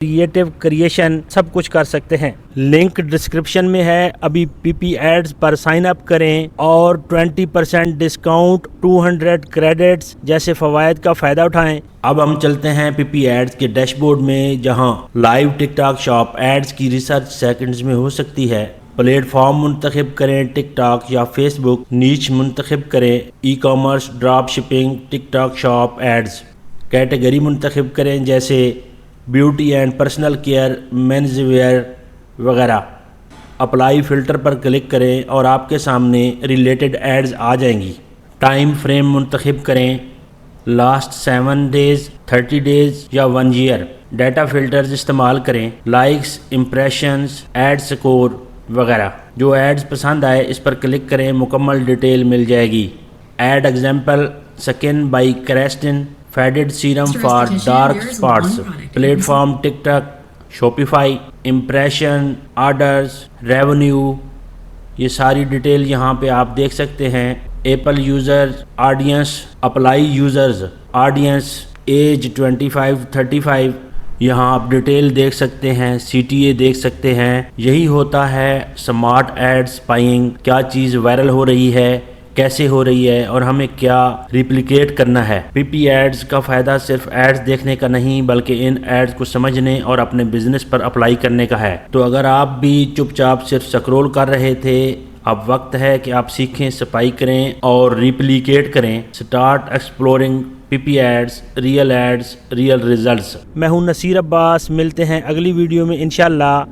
Creative creation سب کچھ کر سکتے ہیں۔ لنک ڈسکرپشن میں ہے، ابھی پی پی ایڈز پر سائن اپ کریں اور 20% ڈسکاؤنٹ، 200 کریڈٹس جیسے فوائد کا فائدہ اٹھائیں۔ اب ہم چلتے ہیں پی پی ایڈز کے ڈیش بورڈ میں، جہاں لائیو ٹک ٹاک شاپ ایڈز کی ریسرچ سیکنڈز میں ہو سکتی ہے۔ پلیٹ فارم منتخب کریں، ٹک ٹاک یا فیس بک۔ نیچ منتخب کریں، ecommerce, drop shipping, TikTok shop ads. Category منتخب کریں جیسے beauty and personal care, men's wear وغیرہ۔ اپلائی فلٹر پر کلک کریں اور آپ کے سامنے ریلیٹڈ ایڈز آ جائیں گی۔ ٹائم فریم منتخب کریں، لاسٹ 7 ڈیز، 30 ڈیز یا 1 ایئر۔ ڈیٹا فلٹرز استعمال کریں، لائکس، امپریشنز، ایڈ سکور وغیرہ۔ جو ایڈز پسند آئے اس پر کلک کریں، مکمل ڈیٹیل مل جائے گی۔ Ad example, skin by Kristen, faded serum for dark spots. Platform TikTok, Shopify, impression, orders, revenue, یہ ساری ڈیٹیل یہاں پہ آپ دیکھ سکتے ہیں۔ Apple users, audience, apply users, audience, age 25-35، یہاں آپ ڈیٹیل دیکھ سکتے ہیں، سی ٹی اے دیکھ سکتے ہیں۔ یہی ہوتا ہے سمارٹ ایڈ اسپائنگ، کیا چیز وائرل ہو رہی ہے، کیسے ہو رہی ہے اور ہمیں کیا ریپلیکیٹ کرنا ہے۔ پی پی ایڈز کا فائدہ صرف ایڈز دیکھنے کا نہیں بلکہ ان ایڈز کو سمجھنے اور اپنے بزنس پر اپلائی کرنے کا ہے۔ تو اگر آپ بھی چپ چاپ صرف سکرول کر رہے تھے، اب وقت ہے کہ آپ سیکھیں، صفائی کریں اور ریپلیکیٹ کریں۔ سٹارٹ ایکسپلورنگ پی پی ایڈز، ریئل ریزلٹس۔ میں ہوں نصیر عباس، ملتے ہیں اگلی ویڈیو میں انشاءاللہ۔